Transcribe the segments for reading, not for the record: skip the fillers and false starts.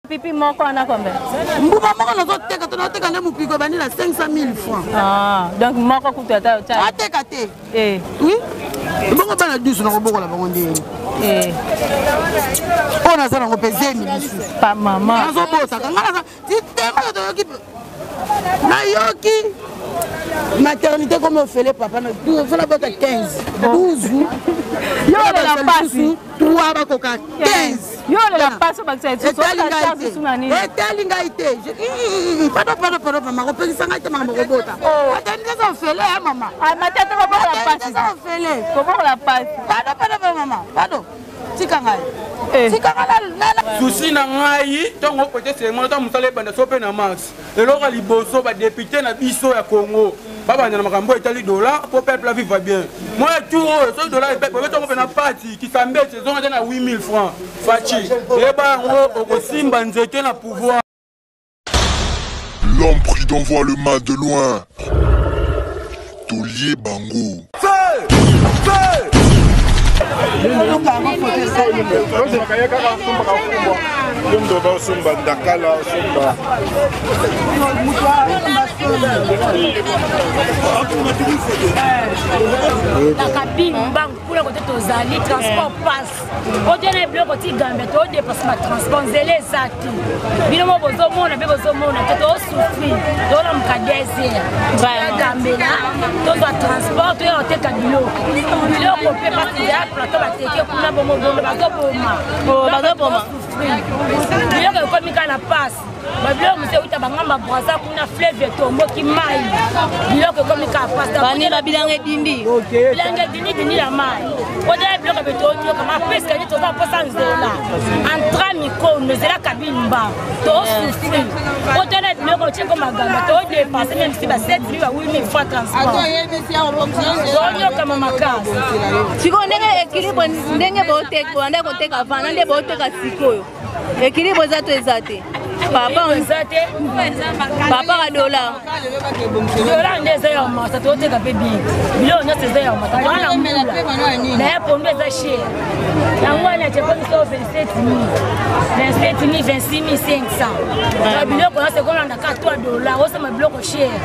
Pipi moko ana combien? Mbuma moko nazoteka tonateka nde mupiko bani na 500 000 francs. Ah, donc moko kutata cha. Ateka te. Oui. Bongo bana 12 na koboko la bango ndenge. On a ça na kopeze milisu. Pa maman. Nazobota kangala ti tema to yoki. Na yoki. Maternité comme on fait les papas, on fait la boîte à 15, 12. Yo la passe 3 bakoka 15. Yo la passe parce que c'est pardon, maman, on ça maman robota. Maternité ça fait les maman. Ah maternité on la passe. Ça fait les. Comment la passe? Pardon maman. Pardon. Tikangai. Souci na ngai tongo peut-être c'est moi tant musale banda sope na max. Et lora liboso ba député na biso ya Congo. Baba na makambo etali dollar pour peuple vivre bien. Moi tout ce dollar et peuple tongo na parti qui s'embête saison na 8000 francs. Fachi. Et ba ngo ko simba nzeke na pouvoir. L'homme prudent voit le mal de loin. Tolier Bango. La cabine banque pour le côté tozali transport passe. Au dernier bloc côté Gambia to dépasse ma transport zélé zati. Bino mo bozo mona be bozo mona to souffrir. To la mkadezi. Ba Gambia to doit transport to te kabilo. Bilo ko pe pas ya plateau ba teke kuna bomo bomo ba to boma. Oh ba to boma. Bilo ko komika na passe. Babilo mse uta bangamba braza kuna fleuve tombo ki mai. Bilo ko komika passe. Bani la bilange dindi. Bilange dindi la mai. Odele bilo ko betonyo kama pesca ni to va posa nzela. Entra miko nzela kabine ba. To souffrir. Odele bilo ko tsheko magamba to dépasser même si ba 7 ba 8000 fois transport. Zonyo kama makasi. Siko ndenge équilibre ndenge bote ko anda ko teka vana ndenge bote ka sikoyo. Équilibre zato ezate. Papa dollar. Dollar ndeza ya mata to teka pe bi. Bilo nyote za ya mata. Wana mbela. Na yapo ndeza share. Na mwana chepo so 27,000, 26,500. Bilo ko se kolanda ka $3. Ose ma bilo ko share.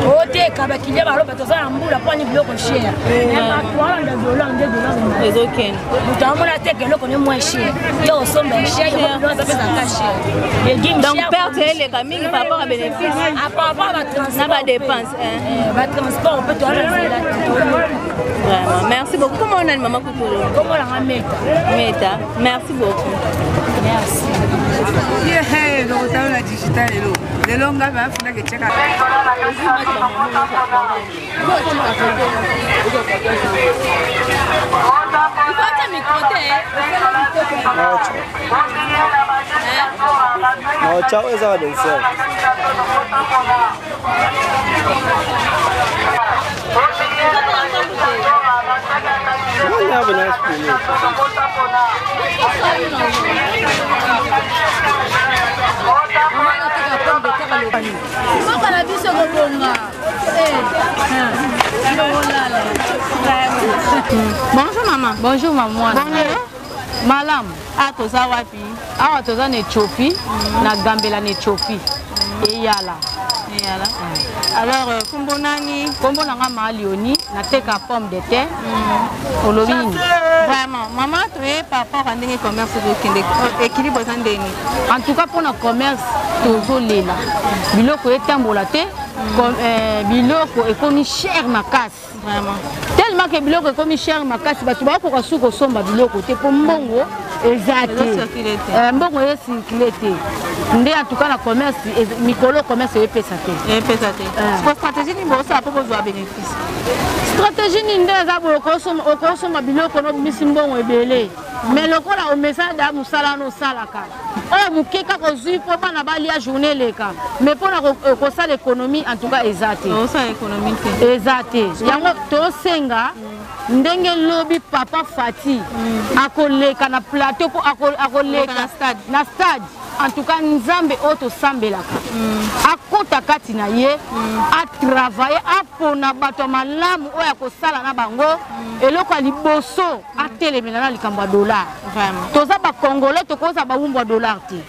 O teka ba kilia ba roba to za na mbula kwa ni bilo ko share. Na $3 $2. Ezoken. Utamona teka loko ni moins cher. Yo somba share yo ndo za pesa ka share. Donc perdre les familles par rapport à bénéfice. Par rapport à transport. Pas dépense. Transport, on peut tout aller là. Vraiment. Merci beaucoup. Comment on a le maman Koutolo? Comment on a Meta. Merci beaucoup. Merci. Yeah, le retard la digital et l'eau. Le long gars va faire que check. No, ciao, esatto, insieme. You have a nice feeling. Bonjour maman. Bonjour maman. Bonjour. Malam, toza wapi? Awa toza na Ethiopie, na Gambela na Ethiopie. Eyala. Alors, Kumbonani, kombo nanga Malioni, na teka pomme de terre. Olobini. Vraiment, maman, tu es papa rendez commerce de Kende. Équilibre sandeni. En tout cas pour le commerce, tozo lela. Biloko etambola te. Biloko ekomi cher makasi. Vraiment. Tellement que biloko ekomi cher makasi, batu ba ko kasuko somba biloko te po mbongo ezate. Mbongo est circulé te. Ndé en tout cas la commerce, mikolo commerce epesa te. Epesa te. Pour stratégie ni bosa pour besoin bénéfice. Stratégie ni ndé za bo ko somba biloko no bimisi mbongo ebele. Mais lokola o message da musala no salaka. Oh mukeka ko zui po bana bali a journée leka. Mais pour la ko sala économie en tout cas ezate. O sa économie te. Ezate. Yango to senga ndenge lobi papa Fati akoleka na plateau po akoleka na stade en tout cas nzambe auto sambelaka akota kati na ye a travailler apona bato malamu oya ko sala na bango eloko liboso a kotelemela na likambo ya dollar. Toza ba Congolais tokoza ba umbo dollar ti.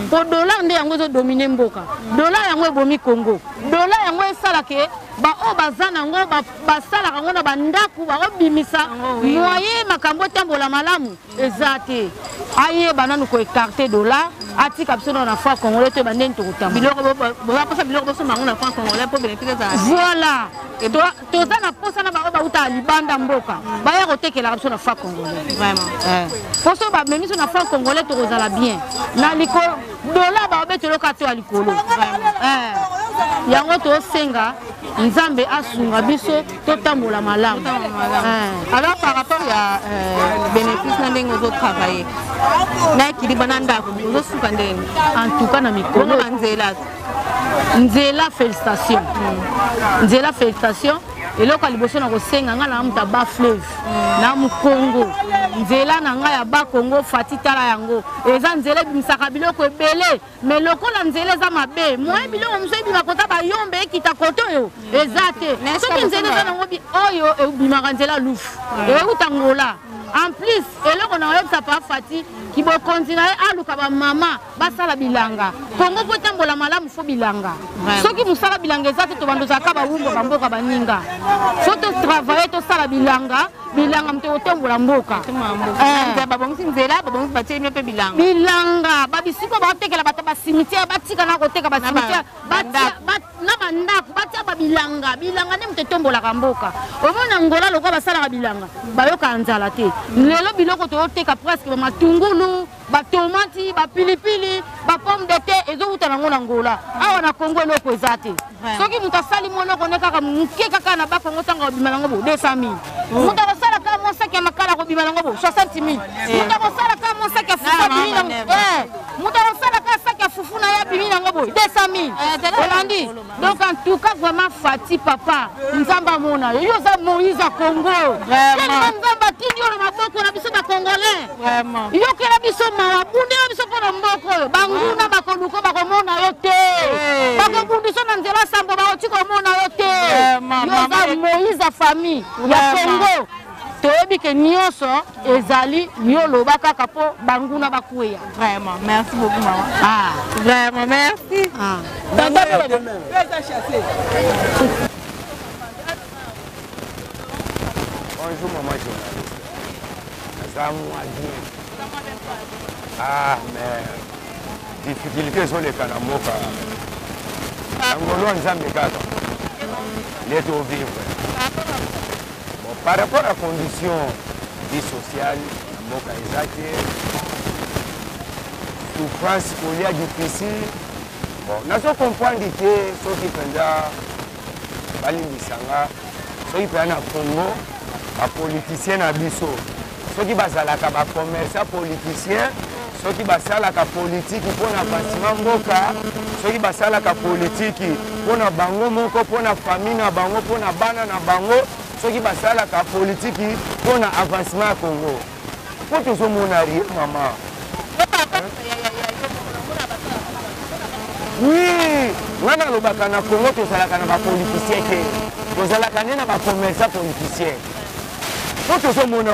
Po dollar nde yango zo dominer mboka. Dollar yango ebomi Congo. Dollar yango esala ke ba o bazana ngo ba sala ngo na bandaku ba obimisa moyen makambo tambola malamu ezate. Aye bananu ko écarter dollar atika biso na franc congolais to banden to kutamba. Biloko ba pasa biloko so mango na franc congolais pour bénéficier ça. Voilà. Et toza na posa na ba uta libanda mboka. Ba ya kotekela biso na franc congolais. Vraiment. Poso ba memi so na franc congolais to kozala bien. Na liko dollar ba obetelo kato alikolo. Yango to senga Nzambe asunga biso to tambola malamu. Alors par rapport à bénéfice na ndenge zo travailler. Na équilibre na ndako zo suka ndenge. En tout cas na mikolo nzela félicitations. Nzela félicitations. Et là, quand les personnes ont senga, on a un bas fleuve, na mu Congo. Nzela na nga ya ba Congo fati tala yango. Eza nzela bimisaka biloko ebele, mais lokola nzela za mabe. Moi biloko muso bima kota ba yombe kita koto yo. Ezate. Soki nzela za nango bi oyo e bimaka nzela lufu. E utangola. En plus, et là on a eu ça pas fati qui va continuer à luka ba mama basala bilanga. Congo ko tambola malamu fo bilanga. Soki musala bilanga ezate to bando zaka ba wumbo ba mboka baninga. Faut to travailler to sala bilanga. Bilanga mto tambola mboka. Ba bongi nzela ba bongi batie mpe bilanga. Bilanga ba bisiko ba tekela bata ba cimetière batika na koteka ba cimetière batia na bandako batia ba bilanga. Bilanga ne mto tambola mboka. Omona ngola lokwa basala bilanga. Bayoka nzala te. Lelo biloko to teka presque ba matungulu, ba tomati, ba pilipili, ba pomme de terre ezo utana ngona ngola. Awa na Congo eloko ezate. Soki mutasali mono koneka kaka muke kaka na ba Congo tanga bimala ngo 200,000. Mutasala kaka mosaki ya makala ko bimala ngo 60,000. Mutasala kaka mosaki ya fufu bimala ngo mutasala kaka saki ya fufu na ya bimala ngo 200,000. Olandi. Donc en tout cas vraiment Fati papa, nzamba mona. Yo za Moïse à Congo. Nzamba tinyo na maboko na biso ba Congolais. Vraiment. Yo kela biso mabunde na biso pona mboko. Banguna bakoluko bakomona yo te. Bakobundisa na nzela sambo ba otiko mona yo te. Yo za Moïse à famille ya Congo. Toyebi ke nyonso ezali yo lobaka kapo banguna bakuya. Vraiment, merci beaucoup maman. Ah, vraiment merci. Ah. Bonjour maman journaliste. Ah mais difficultés sont les Kanamoka. Angolo Nzambe kaka. Les deux vivre. Bon, par rapport à la condition vie sociale, Moka Ezake, souffrance scolaire difficile. Bon, nous avons compris que ceux qui prennent Balimbisanga, ceux qui prennent Congo, les politiciens à Bisso, ceux qui basent la commerçants politiciens, ceux qui basent la politique pour la bâtiment Moka, ceux qui basent la politique pour la bango Moko, pour la famille na bango, pour la banane na bango, ceux qui basent la politique pour l'avancement à Congo. Pour tout ce monde arrive, maman. Oui, nous avons na Congo, tous les politiciens, tous les commerçants politiciens. Pour tout ce monde,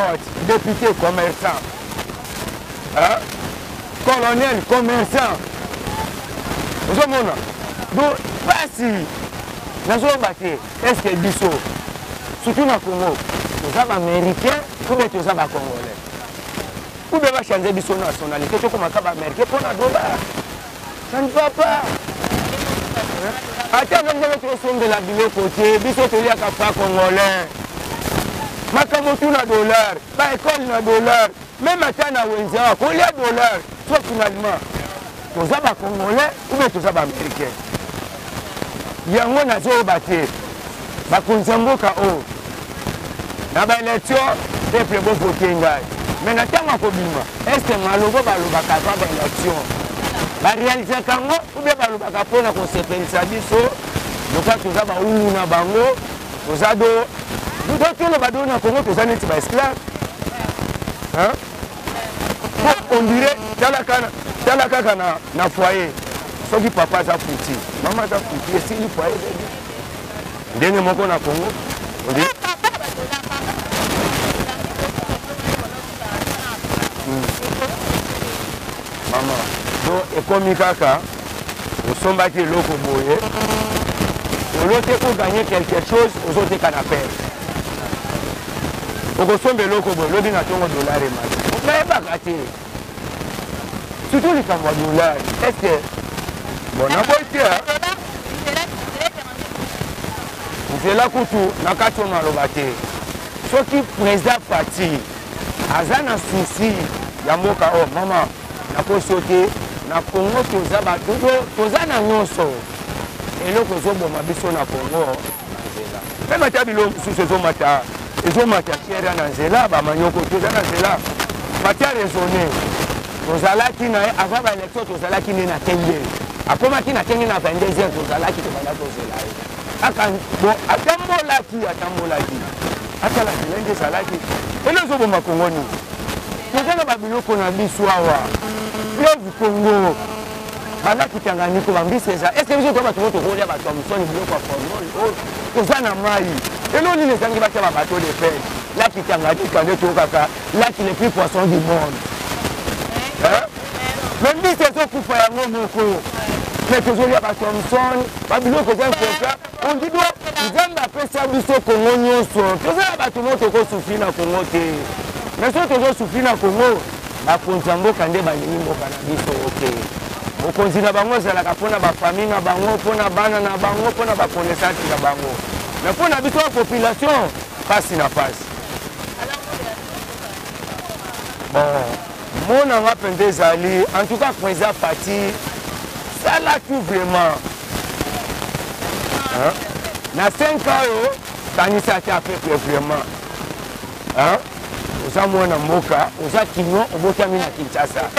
député, commerçant, colonel, commerçant. Tout ce monde. Donc, pas si nous avons battu, est-ce que Bisso, surtout dans le Congo, nous sommes américains ou bien nous sommes congolais. Ou bien nous avons changé Bisso nationalité, nous sommes américains pour la dollar. Ça ne va pas. Attends, nous avons trop de la ville côté, Bisso te lia pas congolais. Makamotu na dollar, pas école na dollar, même à na Wenza, qu'on lia dollar, soit finalement, nous sommes congolais ou bien nous sommes américains. Yango na zo batté, bakonzamboka o. Na ba élection, peuple bo voter ngai. Mais na tanga ko bima, est-ce que malobo balobaka pa ba élection? Ba réaliser kango ou bien balobaka pona ko sepelisa biso, loka toza ba una bango, toza do. Nous devons ba do na Congo toza neti ba esclave. Hein? On dirait tala kaka na foyer. Soki papa za futi, maman za futi, et si il faut aider. Ndenge moko na Congo, on dit maman. Donc, et comme Kaka, nous sommes battus loko boye. L'autre pour gagner quelque chose, aux autres canapés. Au sommes loko boye, l'autre n'a pas de dollar et mal. On ne peut pas gâter. Surtout les camarades de dollar. Est-ce que bon, on a beau dire. C'est là que tout, na kato na lobate. Ce qui président parti, aza na souci, ya mboka oh maman, na ko sauter, na Congo toza ba toza na nyonso. Et là que zo boma biso na Congo. Même ta bilo sous zo mata, zo mata tiera na nzela ba manyoko toza na nzela. Mata raisonner. Tozala ki na avant ba élection tozala ki na tenge. Akoma ki na tenge na 22h tozala ki to bana tozela. Atambolaki. Atala kilenge salaki. Ele zo boma Kongoni. Tozana ba biloko na biso awa. Fleuve Congo. Bana kitanganyiko bambise za. Est-ce que biso to ba to kolia ba Thomson biloko formol. Tozana mai. Elo ni les zangi ba ba bateau de pêche. Là kitanganyika ne to kaka. Là qui les plus poissons du monde. Hein? Même si c'est ça pour faire un moko. Mais toujours il y a pas Thomson, pas biloko ko contrat. On dit donc, ils ont appelé ça biso Congo nyonso. Toza ba tout monde ko souffrir na Congo te. Mais so tozo souffrir na Congo, ba konzambo kande ba nini mboka na biso OK. Okonzina bango zala ka pona ba famille na bango, pona bana na bango, pona ba connaissance na bango. Mais pona biso population, passe na passe. Bon, mon anga pende zali, en tout cas président parti, ça là tout vraiment. Hein? Na 5 ans, kanisa ta peuple vraiment. Hein? Oza mwana mboka, oza kinyo, obotami na Kinshasa.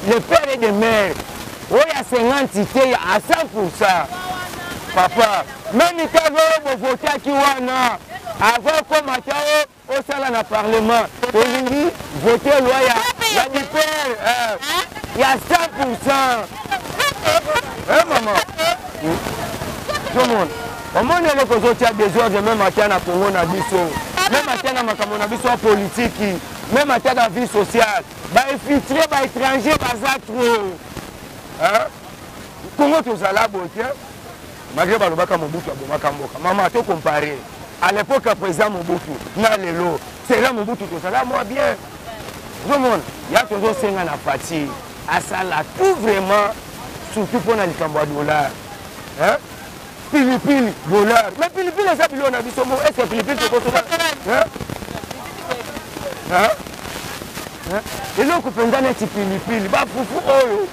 Le père et de mère, oya 50 ité à 100%. Papa, même si tu as voté à Kiwana, avant comme au salon na parlement, on dit voter loi, il y a du père, il y a 100%. Hein maman? Tout le monde. Comment on est là que tu as besoin de même matin à Congo na biso, même matin à Makamona biso politique, même matin à vie sociale, bah infiltré, bah étranger, bah trop. Hein? Congo tous à la beauté. Malgré Balobaka Mobutu Abomaka Mboka, maman a tout comparé. À l'époque, à présent Mobutu, na lelo, c'est là Mobutu tout ça là moi bien. Tout le monde, il y a toujours 5 ans à partir. À ça là, tout vraiment, surtout pour les $. Hein? Philippines, dollar. Mais Philippines, ça, on a dit son mot. Est-ce que Philippines, c'est quoi ça? Hein? Hein? Hein? Et là, on peut prendre un petit Philippines. Bah, foufou, oh.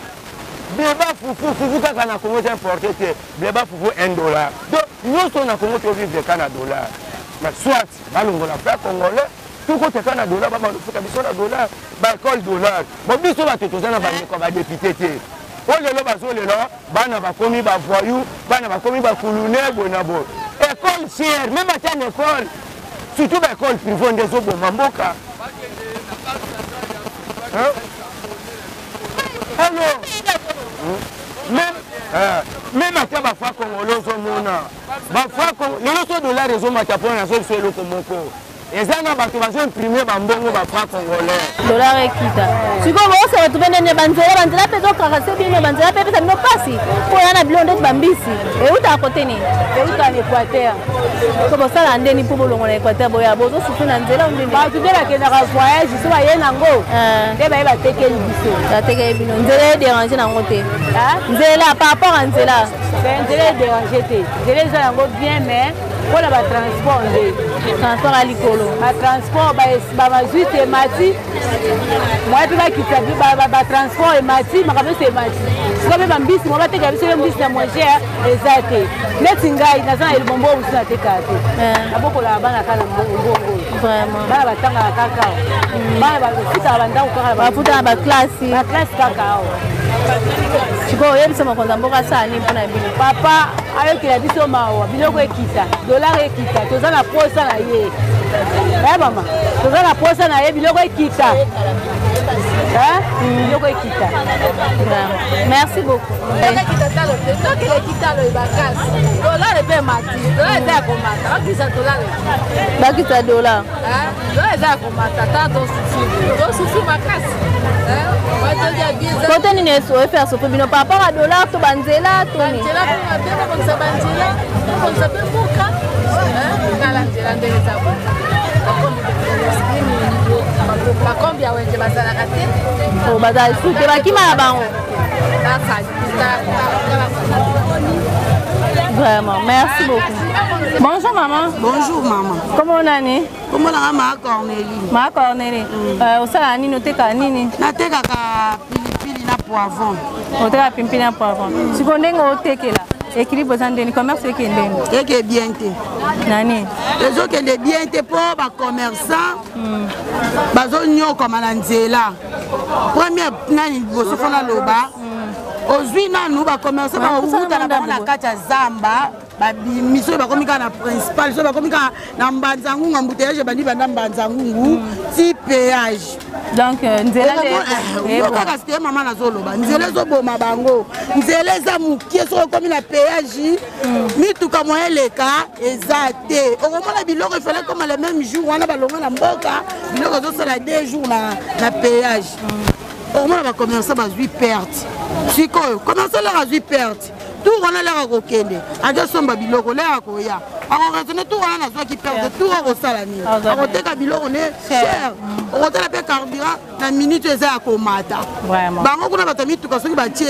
Béba, foufou, quand on a Congo importé, béba, foufou, $1. Donc, nous, on a Congo, on vit des $. Mais soit, on a fait Congolais, tout côté $, bah, on a fait $, bah, école $. Bon, bien sûr, on a tout ça, on va député. Oh lelo bazo lelo bana bakomi ba voyou bana bakomi ba kulune bonabo école chère même à une école surtout ba école privée des obo mamboka hein même à ba fa congolais zo mona ba fa lelo so dollar zo mata pona so so loko moko ezana bato bazo imprimer ba mbongo ba fa congolais dollar ekita siko bo se retrouver nene banzela pezo karase bino banzela pepe ça no pasi ko yana blonde bambisi e uta côté ni e uta en Équateur ko bo sala ndeni po bolongo na Équateur boya bozo susu na nzela ndeni ba tudela ke na voyage so ba yena ngo te ba ba teke biso ta teke bino nzela déranger na ngote nzela par rapport à nzela nzela déranger te nzela za ngo bien mais pour la transport transport à l'icolo ma transport ba mazuite et mati moi puis ba kita ba transport et mati ma kabe c'est mati so ba mbisi mo ba teka biso le mbisi na moins cher exact neti ngai na za elbombo usina teka te aboko la bana kana mbongo vraiment bana batanga kaka bana ba fita banda ko ba futa ba classe kaka siko yebisa makonza mboka sani mpona bino papa ayokela biso mawa biloko ekita dollar ekita toza na posa na ye mama toza na posa na ye biloko ekita Yoko ekita. Merci beaucoup. Bakita dollar. Kote nini eso faire so bino par rapport à dollar to banzela to ni. Oh, bazar foot ba kima na bango. Vraiment, merci beaucoup. Bonjour maman. Bonjour maman. Comment on est? Comment on a ma Cornélie? Ma Cornélie. Au sala nini oteka nini? Nateka ka pilipili na poivron. Oteka pilipili na poivron. Sikondenga otekela. Équilibre zandeni commerce ekendeni. Eke bien te. Nani? Les autres qui bien te pour ba commerçant. Bazo nyoka mananzela. Première nani boso fona loba. Ozwi nanu ba commerçant ba uta na ba kacha zamba. Miso bakomika na principal, so bakomika na mbanzangu ngambuteyage bandi banda mbanzangu ti péage. Donc nzela de kaka c'était maman na zoloba. Nzela zo boma bango. Nzela za mukie so komi na péage. Mituka moyen leka ezate. Au moment la biloko il fallait comme le même jour on a balonga na mboka, biloko zo sala 2 jours na péage. Au moment ba commencer ba 8 pertes. Siko commencer la 8 pertes. Tout on a l'air à kokende. Aja somba biloko l'air à koya. Alors raisonner tout on a besoin qui perd tout au salani. Alors teka biloko ne cher. On t'a la carburant na minute eza à komata. Vraiment. Bango kuna batami tout kaso ki batie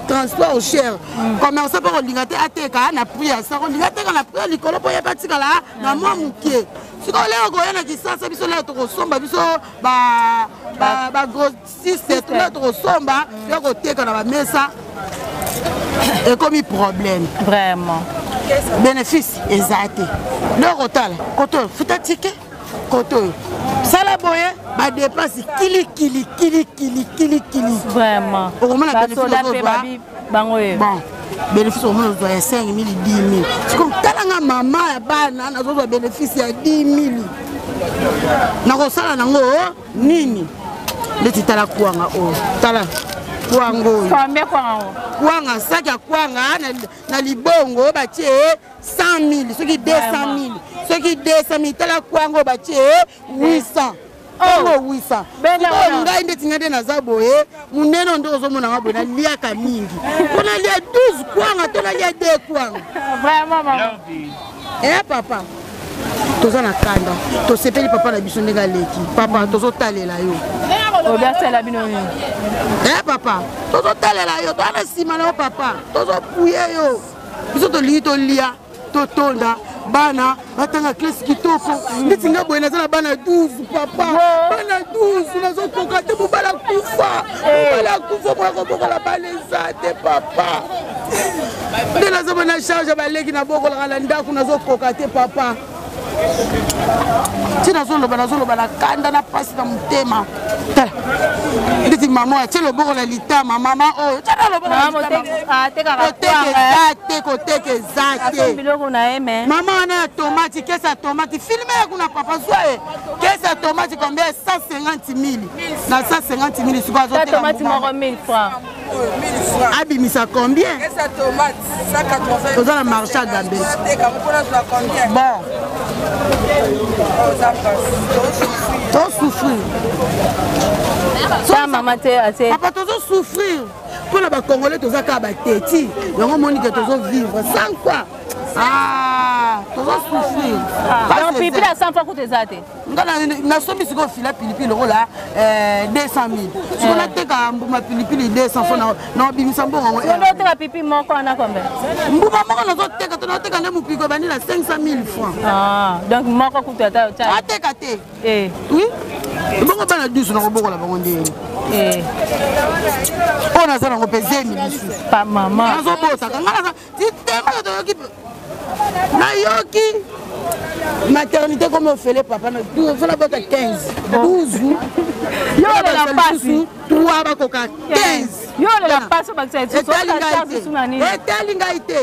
transport cher. Commencer par lingate ateka na prix à ça. Lingate na prix likolo po ya batika la na mwa mukie. Siko l'air koya na kisasa biso l'air to kosomba biso ba grossiste tout l'air to kosomba ya koteka na ba mesa. Et comme il problème. Vraiment. Bénéfice exact. Le rotal, quand on fait un ticket, quand on ça la boye, bah dépasse kili. Vraiment. Au moment la bénéfice bon, bénéfice au moins doit 5 000, 10 000. C'est comme talanga maman ya bana na zo bénéfice ya 10 000. Na ko sala nango nini? Le titala kuanga o. Tala Kwango. Kwanga sac ya kwanga na libongo batie 100 000, ceux qui 200 000. Ceux qui 200 000 tala kwango batie 800. Oh 800. On ngai ndeti ngade na zaboye, muneno ndo zo mona ngabo na liaka mingi. On a lia 12 kwanga, to na lia 2 kwanga. Vraiment maman. Eh papa. Toza na kanda. To sepeli papa na biso ndega leki. Papa tozo talela yo. Eh papa, tozo talela yo, to ana sima na papa, tozo puye yo. Biso to li to lia, to tonda, bana, batanga classe kitoko. Nditinga boye na zala bana 12 papa. Bana 12 nazo koka te bu bala kufa. Bala kufa kwa koboka la baleza te papa. Ndela zo na charge ba leki na boko la ndako nazo koka te papa. Tina zolo bana kanda na pasi na mutema. Nditi maman a le boko la litama maman oh tina lo boko koteke zate. Maman na tomate kesa tomate filmer kuna papa soe. Kesa tomate combien 150 000. Na 150 000 siko zo tomate moko 1000 francs. 1000 francs. Abimisa combien? Kesa tomate 180. Aux la marché à Gambé. Bon. T'as souffrir. Ça maman t'es papa t'as souffrir. Pour les Congolais t'as qu'à bâtir. Ils ont montré que t'as vivre sans quoi. Ah, t'as souffrir. Donc pipi la 100 francs coûte ça. Na sobi siko fila pilipili là 200 000. Si on a teka mbuma pilipili 200 francs na bimisa mbongo. On doit teka pipi moko na combien? Mbuma moko na zo teka to na teka na mupiko bani la 500 000 francs. Ah, donc moko coûte ta. Ah teka te. Eh. Oui. Bongo bana 12 na koboko la bango ndé. Eh. On a ça na kopeze milisu. Pa maman. Na zo bota ngala ti tema to yoki. Na yoki. Maternité comme on fait les papas, on fait la boîte à 15, 12 jours. Il y a la passe, 3 bacoca, 15. Yo la passe au bac etali ngai te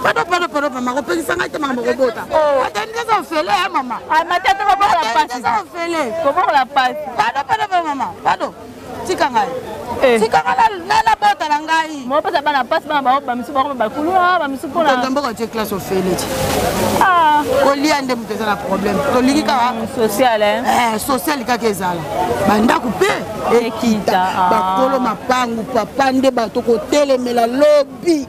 pardon mama kopekisa ngai te mama kobota atandi eza ofele ya mama matete koboko la passe eza ofele koboko la passe pardon mama pardon tika ngai tika ngai na bota na ngai mo pasa bana passe bana ba misu ba bakulu ba misu pona ndambo tie classe ofele kolia nde moto eza na problème tolingi kaka social social kaka ezala bandako mpe ekita bakolo mapangu papa nde bato kotelemela lobi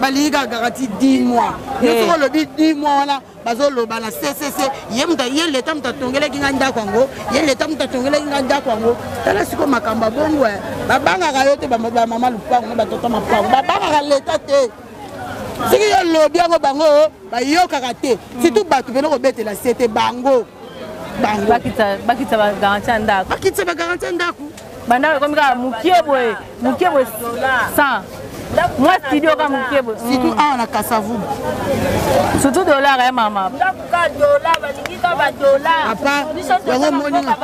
balingi kaka garanti 10 mois nyonso olobi 10 mois wana bazoloba na ccc ye leta moto atongelaki nga ndako yango ye leta moto atongelaki nga ndako yango tala siko makambo bongo babangaka yo te bamama lupango na batata mapango babangaka leta te soki yo lobi yango bango bayokaka te surtout bato pene kobetela se te bango bakitisa bagaranti ya ndako bandako ekomi kaka mokie boye 100 moi studio ka mokie boye surtout awa na kasavu surtout dollar ya mama yango moninga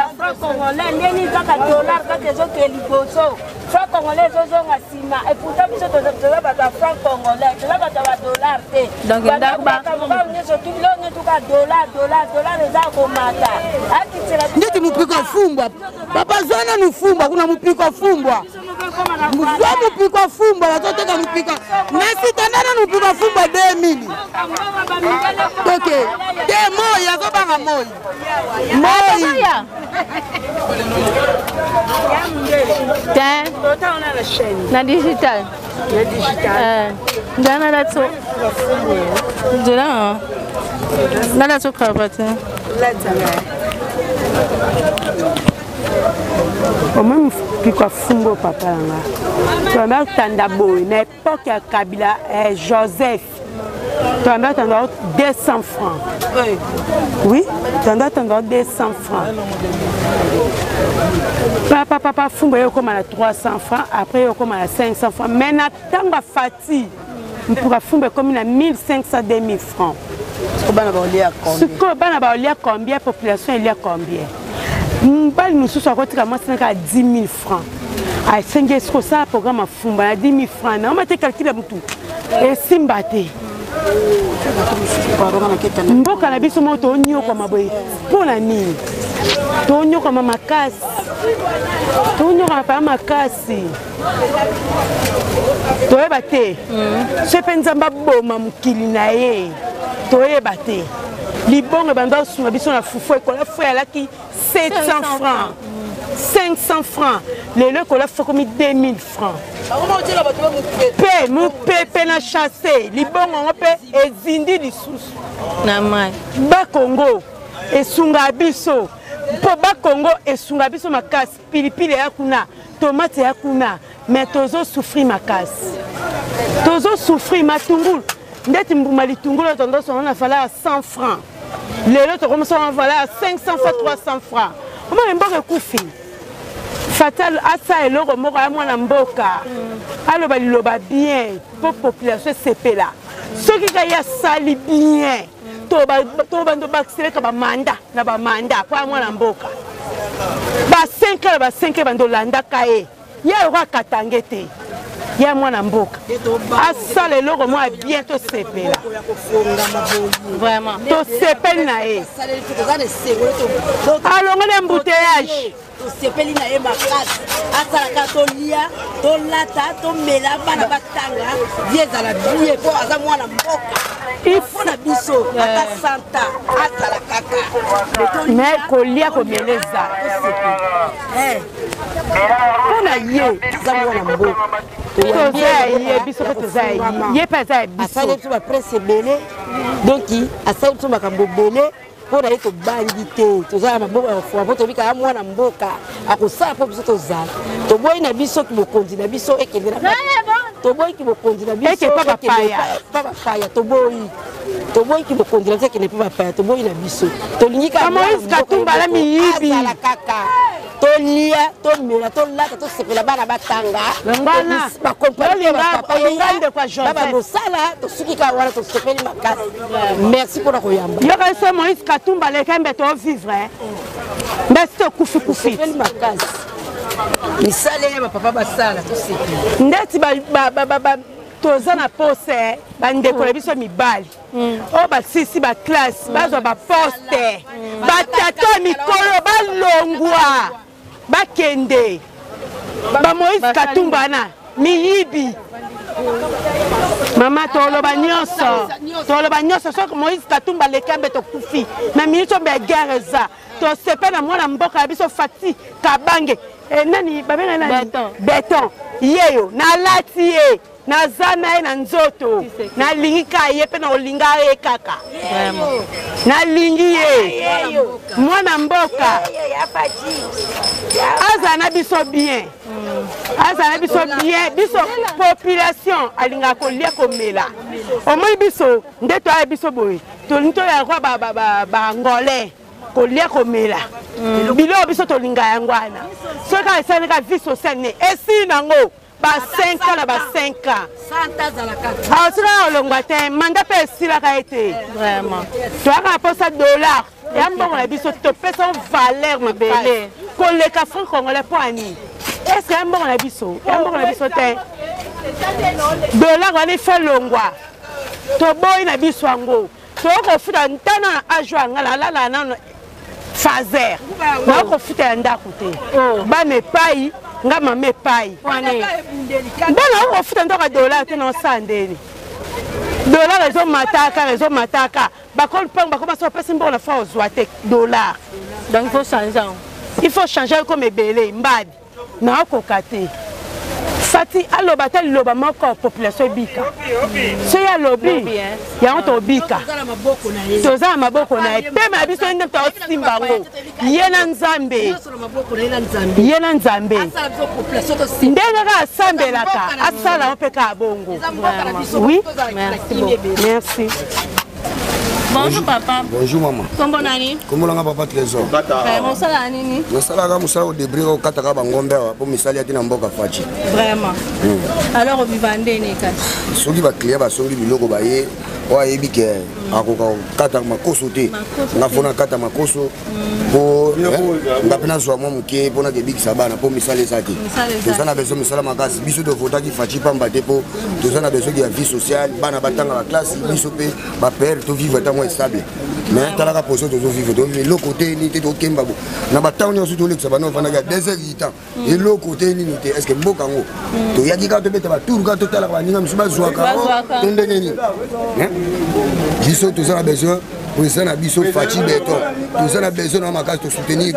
franc congolais ezozonga nsima eputa biso toza bato ya franc congolais toza bato ya badollar te nyonso biloko tuka dollar eza komata ndeti mopiko afumbwa papa zwana nufumbwa kuna mopiko afumbwa zwa mopiko afumbwa bazoteka mopiko nasitandana mopiko afumbwa 2000 ok te moi azobanga moi na digital ndana datso ndana nada to cravate Comment piko fumbo papa nga tu vas tanda boy na époque ya Kabila Joseph tu vas tanda 200 francs oui tu vas tanda 200 francs papa fumbo yo comme à 300 francs après yo comme à 500 francs mais na tanga fati pour fumbo comme na 1500 2000 francs bana ba lia combien population il y a combien mbali mususu akotika mwasi na 10 000 francs a senge sko ça programme fumba na 10 000 francs na mate calcule mutu e simba te mboka na biso moto onyoko maboye pona nini to onyoko makasi to onyoko pa makasi to eba te sepe nzamba boma mukili na ye to eba te libongo banda sunga biso na fufu ekola fu alaki 700 francs 500 francs lelo ekola fu comme 2000 francs pe mu pepe na chassé libongo ngo pe ezindi lisusu na mai ba Congo esunga biso po ba Congo esunga biso makasi pilipili ya kuna tomate ya kuna mais tozo souffrir makasi tozo souffrir matungulu ndeti mbuma litungulu tendance on a fallu à 100 francs les autres commencent à valeur à 500 fois 300 francs comment un bon koufi fatal asa eloko moko ya mwana mboka aloba liloba bien pour population sepela ceux qui kaya sali bien to bando baxele ka ba manda na ba manda kwa mwana mboka ba 5 ba 5 bando landa kae ya ro katangete ya mwana mboka asala eloko mwa bientôt sepela vraiment to sepeli na ye alongo na embouteillage tosepeli na ye makasi asalaka tolia tolata tomela bana batanga vie ezala bie mpo aza mwana mboka mpona biso ata santa azala kaka mais kolia komela eza mpona ye aza mwana mboka toza ye biso mpe toza ye mpe aza ya biso asali biso bapresse ebele donc asali biso makambo ebele mpo na ye tobangi te toza na maboko ya fwa mpo tobika ya mwana mboka akosala mpo biso tozala toboyi na biso ki bokonzi na biso ekende na toboyi ki bokonzi na biso pa bapaya toboyi ki bokonzi na biso ekende mpe bapaya toboyi na biso tolingi kazala kaka tolia tomela tolata tosepela bana batanga baba mosala tosuki kaka wana tosepeli makasi merci mpona koyamba yoka Moïse Katumba lekembe to vivre mbesi to kufi tosepeli makasi misala ya bapapa basala toseki ndeti toza na pose bandeko na biso mibali oyo basisi baklasse bazwa baposte batata mikolo balongwa bakende bamoïse katumbana miyibi mama toloba nyonso soki moïse katumba lekambe tokufi na miniti ombe ya guerre eza tosepe na mwana mboka ya biso fati kabange nani babenga nani beton yeyo nalati ye naza na ye na nzoto nalingi ka ye mpe na olinga ye kaka nalingi ye mwana mboka aza na biso bien biso population alingaka kolia komela omoi biso nde toya biso boye tolingi toyakwa bangolais kolia komela biloko biso tolinga yango wana soki esanika vie sociale ne esi nango ba 5 ans na ba 5 ans asika olongwa te manda mpe esilaka ete toyaka na posa dollar ya mbongo na biso topesa valeur mabele koleka franc congolais mpo ani eske ya mbongo na biso te dollar wana efe longwa toboyi na biso yango tokofuta ntana na ajo anga nalala nano fazer nakofuta ya ndako te bana epai nga mama epai mbana okofuta ntoka dollar te na osala ndeni dollar ezomataka bakoli mpango bakomasa bapesi mbongo na fa ozwa te dollar donc il faut changer comme ebele mbadi naokoka te fati aloba te liloba moko population ebika so ya lobi yango tobika toza na maboko na ye pema na biso nde tosimba ngo ye na nzambe ndenge kaka asambelaka asala ngo mpe kaka bongo oui merci. Bonjour papa. Bonjour maman. Kombo nani? Kombo langa papa Trésor. Mosala nini? Mosala musala au débris au kataka bangombe pour misali atina mboka fachi. Vraiment. Alors vivande ne kati. Soki ba client ba songi biloko ba ye wa yebi ke akoka kata makoso te. Na fona kata makoso po ngapena zwa mo muke pona ke big sabana po misali saki. Tozana beso misala makasi biso de vota ki fachi pamba te po tozana beso ki ya vie sociale bana batanga ba classe biso pe ba père to vivre stable mais talaka poso to vivre donc le côté ni te to kembabo na batao nyo surtout le sabana fana ga 2h et le côté ni te est-ce que mboka ngo to yaki ka to beta ba tour ka to tala ba ninga msuba zwaka to ndenge ni biso to ça besoin pour ça na biso fachi beton to ça na besoin na makasi to soutenir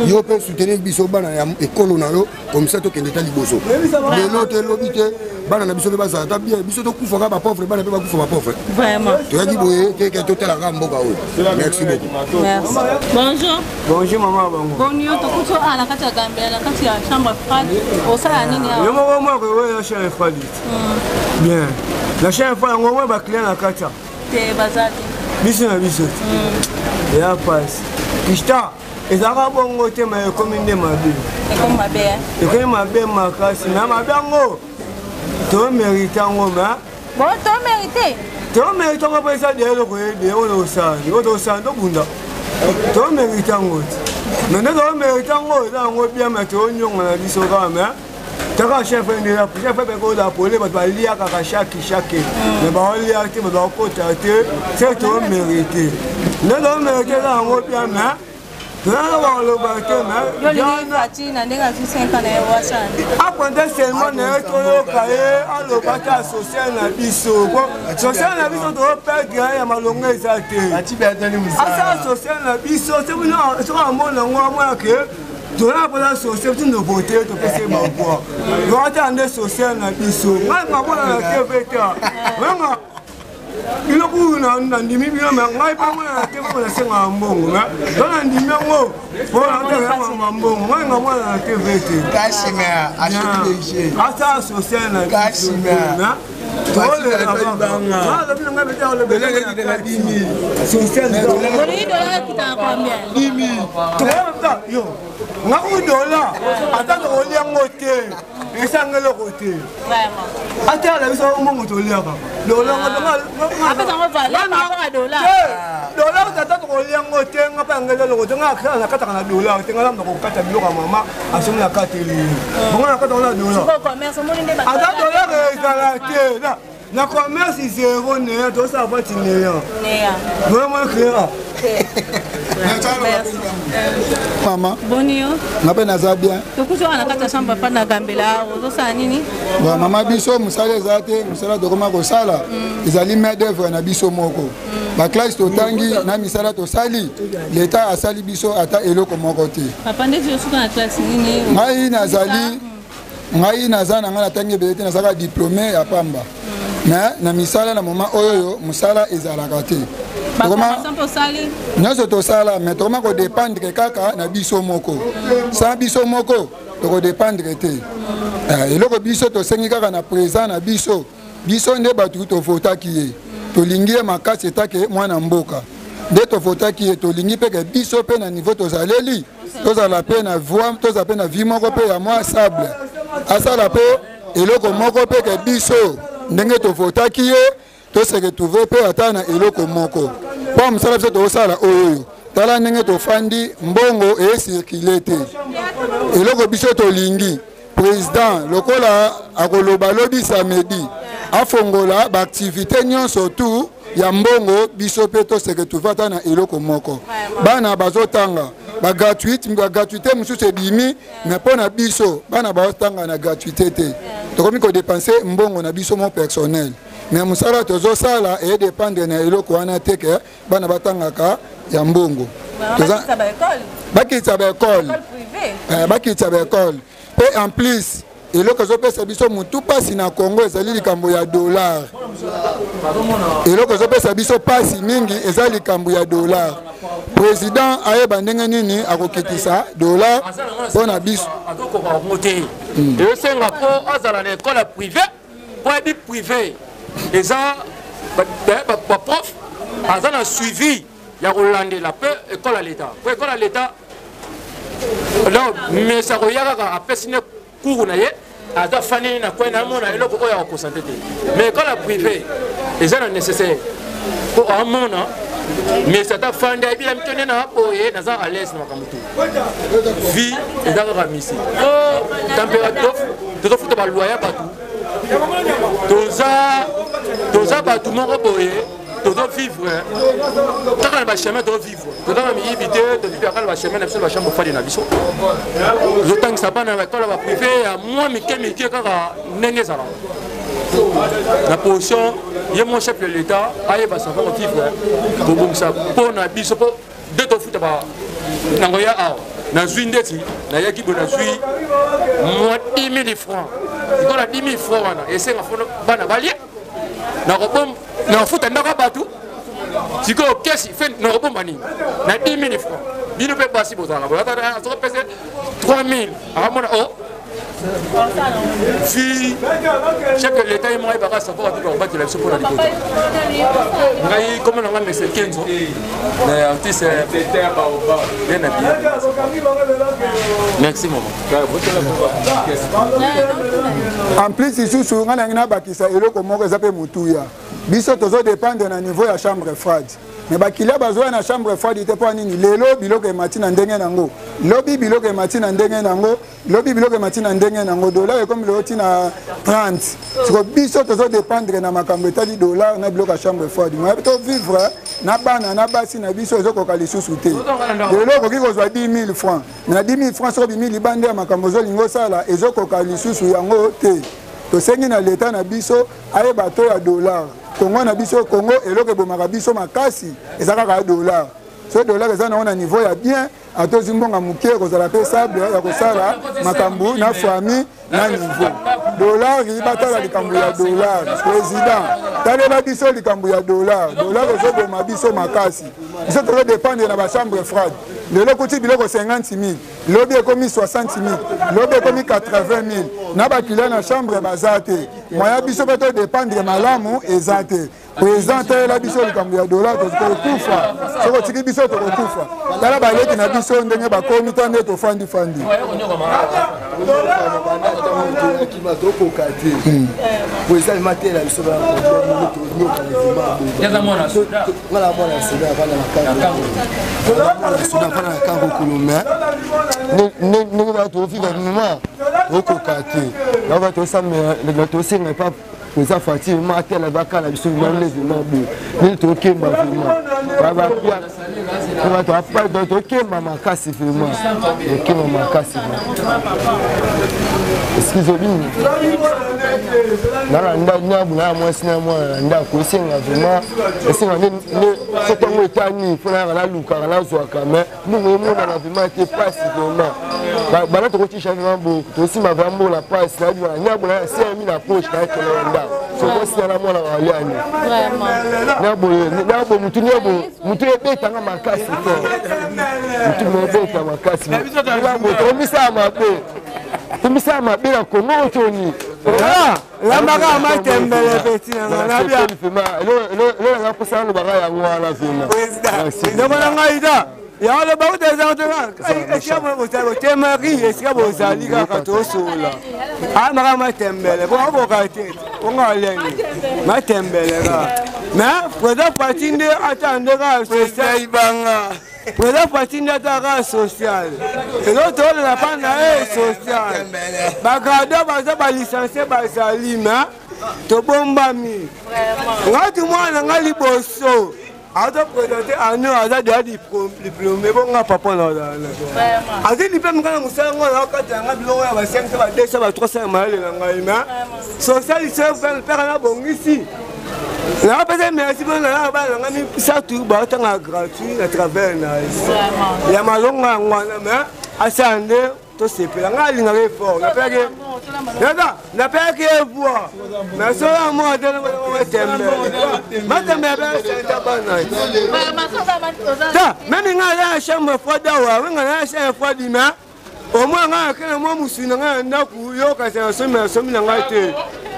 yo peut soutenir biso bana ya ekolo na yo comme ça to kende tali boso le lote lobite bana na biso be baza ta bien biso to kufa ka ba pauvre bana pe ba kufa ba pauvre vraiment to yaki boye ke to tala ka mboka o merci beaucoup merci bonjour bonjour maman bango bonjour to kuto ala kati ya Gambia la kati ya chambre froide au sala nini ya yo mo mo ko ya chambre froide bien la chambre froide ngo ba client na kati te bazati biso na biso ya passe pista ezaka bongo te ma ekomi nde mabe ekomi mabe makasi na mabe yango to mérite yango ma bon to mérite yango mpo eza de eloko yede oyo osala tobunda to mérite yango te me nde to mérite yango eza yango bien me toonyonga na biso kaka me taka chef ndela chef pe ko da pole ba balia kaka chaque mais ba olia te ba ko ta te c'est to mérité ne do mérité la ngo bien mais na ba lo ba te mais yo ni fati na ndega 5 ans na washan akwende seulement na to yo kae alo ba ta social na biso ko social na biso to perdre ya malongo ezate ati be tani musa social na biso c'est vous non so amona ngo amona ke Dona la société de voter, de passer ma voix. Je vais attendre social na biso. Moi, ma voix na TV. Vraiment. Il a pour un dimi bien, mais moi, pas moi na TV pour la scène en bon. Dans un dimi ngo, pour la TV en bon. Moi, moi na TV. Kashimea, acheter. Asa social na Kashimea. nga udola ata tokolia ngo te esangele ko te ata la biso umongo tolia kaka dola dola tata tokolia ngo te nga pa ngele lo te nga khala kata kana dola te nga lamdo ko kata biloka mama asumna kateli bongo na kata ona dola ata dola ke kala te na commerce zéro ne to sa va tinéa vraiment clair. Mama. Bonio. Ngape naza bien. Tokuzo anakata shamba pa na gambela ozosa nini? Wa mama biso musala ezate musala dokoma ko sala. Ezali main d'œuvre na biso moko. Ba classe to tangi na misala to sali. L'état a sali biso ata eloko moko te. Papa ndezi yosuka na classe nini? Ngai nazana ngana tangi belete nazaka diplômé ya pamba. Mais na misala na moment oyo musala ezalaka te. Nyonso tosala mais tokoma kodépendre kaka na biso moko. Sans biso moko tokodépendre te. Eloko biso tosengi kaka na présent na biso. Biso nde batu tofotaki ye. Tolingi ye makasi etake mwana mboka. Nde tofotaki ye tolingi peke biso pe na niveau tozaleli. Tozala pe na voix, tozala pe na vie moko pe ya mwa sable. Asala pe eloko moko peke biso. Ndenge tofotaki ye tose retrouver pe ata na eloko moko po msala biso tosala oyo tala ndenge tofandi mbongo ecircule te eloko biso tolingi président lokola akoloba lobi samedi afongola baactivité nyonso tu ya mbongo biso pe tose retrouver ata na eloko moko bana bazotanga gratuité mosusu ebimi mais mpo na biso bana bazotanga na gratuité te tokomi kodepense mbongo na biso mo personnel mais musala tozosala edépendre na eloko wana te ke bana batangaka ya mbongo bakitisa baekole mpe en plus eloko ezopesa biso mutu pasi na Congo ezali likambo ya dollar eloko ezopesa biso pasi mingi eza likambo ya dollar président ayeba ndenge nini akokitisa dollar mpo na biso esenga mpo azala na ekole privé mpo ebi privé eza baprof aza na suivi ya kolandela mpe ekole ya leta mpo ekole ya leta mesa koya kaka apesi ne cours na ye aza fani na kwe na mona eloko oyo akokosante te mais ekole ya privé eza na nécessaire mpo amona mais ata fandi ayebila mitone na boye naza à l'aise na makambo tu vie eza kaka misi po température tozofuta balwa ya bato toza bato moko boye tozovivre kaka na bachemin tozovivre toza na miyibi te tovivi kaka na bachemin na biso na bachambre fadi na biso tozotangisa bana baekole baprivé ya mwa mike mike kaka ndenge ezala na position ye mon chef de l'état ayeba sava kovivre kobongisa mpo na biso mpo nde tofuta nango ya awa nazwi ndeti nayaki boye nazwi mwa 10 000 francs ikola 10 000 francs wana esenga fono bana balie nakofuta ndako bato sikoyo kesi fe nakobomba nini na 10 000 francs bino mpe basi bozalaka boye azoko pese 3 000 akamona o fi chef de l'état ye moko ayebaka savoir atuka kobatela biso mpona libota ngai komo na nga mese kenzo na artiste bien na bien merci maman en plus lisusu ngai nangi nabakisa eloko moko eza mpe motuya biso tozodépendre na niveau ya chambre froide mais bakilia bazoya na chambre froide te mpo nini lelo biloko emati na ndenge nango lobi biloko emati na ndenge nango lobi biloko emati na ndenge nango dollar ekomi lelo ti na 30 siko biso tozodépendre na makambo etali dollar na biloko ya chambre froide mais tovivre na bana na basi na biso ezokoka lisusu te lelo okoki kozwa 10 000 francs na 10 000 francs soko bimi libanda ya makambo ozolinga osala ezokoka lisusu yango te tosengi na leta na biso ayeba to ya dollar Congo na biso Congo eloko ebomaka biso makasi eza kaka dollar so dollar eza na ona niveau ya bien atozi mbonga moke kozala pe sable ya kosala makambo na famille na niveau dollar batala likambo ya dollar président talela biso likambo ya dollar ezoboma biso makasi biso tozodépendre na bachambre froide lelo kuti biloko 50 000 lobi ekomi 60 000 lobi ekomi 80 000 na bakilia na chambre baza te moya biso mpe todépendre malamu eza te président talela biso likambo ya dollar tokokufa soko tiki biso tokokufa tala baleki na biso ndenge bakomi ta nde tofandi ndenge batofika mima okoka te naba tosenga pa eza fatile ma atela bakala biso malevement boye ndenge tokemba vraiment tokemba makasi vraiment tokemba makasi excuse bini nana ndabu na mwasi na mwana ndako esenga vraiment esenga ne sotango etani mpona na luka na zwaka mais ndungu emona na vraiment te passe vraiment bana tokotisha vraiment bo tosima vraiment la passe na biwa nyabu na 5000 na poche na kelenda sokosi na mwana wa aliani nabo mutu ebetanga makasi to mutu ebeta makasi nabo tomisa mabe na Kongo toni lambaka matembele peti na bia lo na posana ba ya ngwana vima ndoko na ngaida ya le ba uteza utanga ekiyamo utalo temari esika bozali kaka tosola amaka matembele bo abokate ongaleni matembele ka na poza patinde atande ka social banga poza patinde ataka social elo tole la pana social bagada baza ba licencié bazali na tobombami ngati mwana ngali boso Ada présenté à nous, ada déjà diplômé, bon, on a pas pour nous. Ada diplômé quand nous sommes là, quand on a besoin, on va 5, 200, 300 mal les langues. Social, il se fait faire un bon ici. Là, peut-être merci pour la langue, ça tout, bah, on a gratuit à travers là. Il y a ma langue, on a mais à Sandé, tout c'est plus la langue, on a fort. Na pas que voir mais ça moi de même ngala chambre froide wa ngala chambre froide mais au moins ngala moi musina ngala ndaku yo ka ça somi na ngate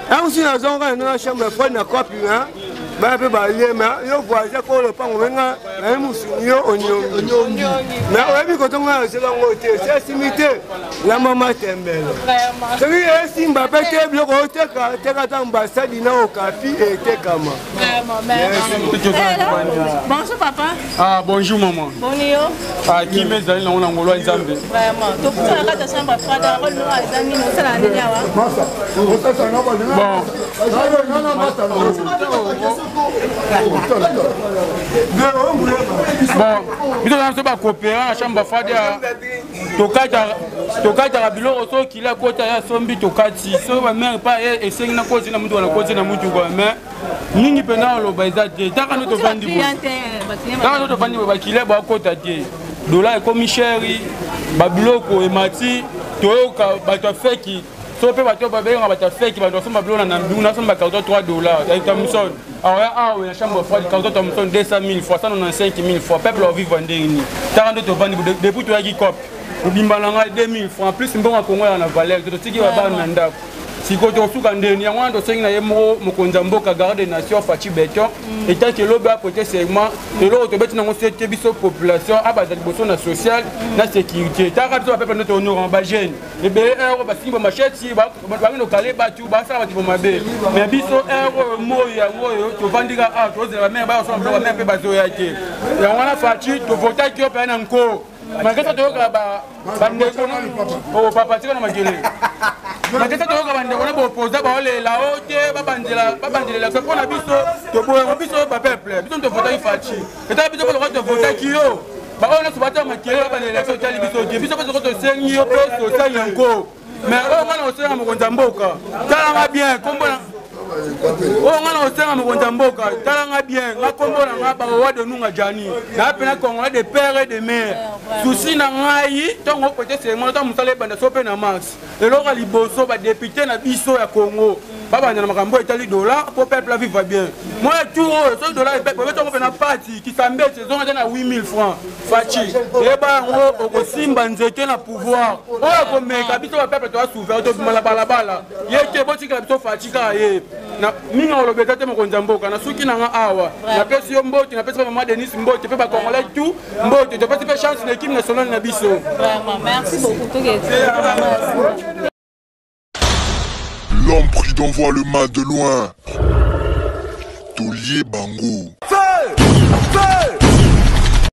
a musina zonga na chambre froide na copie hein ba pe ba lié mais yo voisin ko le pango nga na musina yo onyo mais ouais bi ko tonga c'est la ngote c'est simité la maman tembele simba pete bloko oteka teka ta ambassade na okapi etekama bonjour papa ah bonjour maman bonio ah qui me zali na ona ngolo nzambe vraiment to kuta ka ta chambre froide ko no azani no sala ndeni awa bon biso na ba coopérer na chambre froide tokata biloko so kila kota ya sombi tokati so ba mère pa esengi na kozi na mutu na kozi na mutu kwa mais ningi pena lo baiza te taka no to vandi ba kila ba kota te dollar ekomi chéri ba biloko emati toyoka ba to feki so pe ba to ba benga ba to feki ba to somba bilona na nduna somba carton $3 et Thomson alors na chambre froide carton Thomson 200,000 fois 195,000 fois peuple au vivre ndeni taka no to vandi depuis to yaki cop obimbalanga 2,000 francs plus mbongo Kongo na valeur to tiki ba bana ndako siko to suka ndeni ya mwana to sengi na yemo mokonza mboka garde nation Fachi Beton etat que lobe a côté segment de l'autre to betina ngose te biso population abaza liboso na social na sécurité ta ka biso ba peuple notre honneur en ba jeune et be euro ba singo macheti ba no kale ba tu ba sa ba tipo mabe mais biso euro moya ngoyo to vandika a to zela me ba so ba me pe ba zo yake ya wana Fachi to vota ki opa na nko maketa to ka ba ndeko o papa tika na magele maketa to ka ba ndeko na bo poza ba ole la ote ba bandela ko na biso to bo biso ba peuple biso to vota Fachi eta biso ko to vota ki yo ba ona so bata makele ba bandela so tali biso je biso ko to sengi yo po so tali nko mais o ngana o senga mokonza mboka tala bien kombona o ngana o senga mokonza mboka tala bien ngakombona ngaba wa de nunga jani na pena Congolais de père et de mère souci na ngai tongo côté c'est moi to musale banda so pe na max eloko liboso ba député na biso ya Congo babanda na makambo etali dollar pour peuple la vivre bien moi tout ce dollar et peuple beto ngopena parti qui s'embête saison na 8000 francs fachi eba ngo okosimba nzete na pouvoir oya komeka biso ba peuple to souffrir to bimala balabala yeke botika biso fachi ka ye na minga olobeta te mokonza mboka na suki nanga awa na pesi yo mbote na pesi maman Denis mbote pe ba congolais tout mbote to pesi pe chance l'équipe nationale na biso vraiment merci beaucoup to L'homme prudent voit le mal de loin. Taulier Bango. Feu! Feu!